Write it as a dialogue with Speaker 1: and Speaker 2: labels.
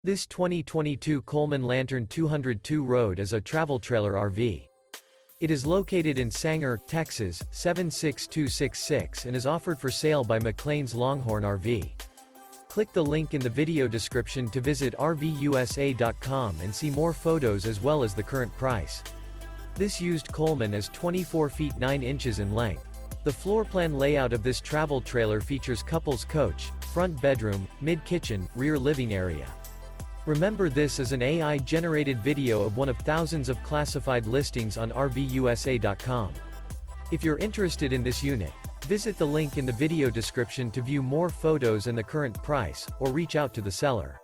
Speaker 1: This 2022 Coleman Lantern 202 Road is a travel trailer RV. It is located in Sanger, Texas, 76266 and is offered for sale by McClain's Longhorn RV. Click the link in the video description to visit RVUSA.com and see more photos as well as the current price. This used Coleman is 24 feet 9 inches in length. The floor plan layout of this travel trailer features couples coach, front bedroom, mid-kitchen, rear living area. Remember, this is an AI-generated video of one of thousands of classified listings on RVUSA.com. If you're interested in this unit, visit the link in the video description to view more photos and the current price, or reach out to the seller.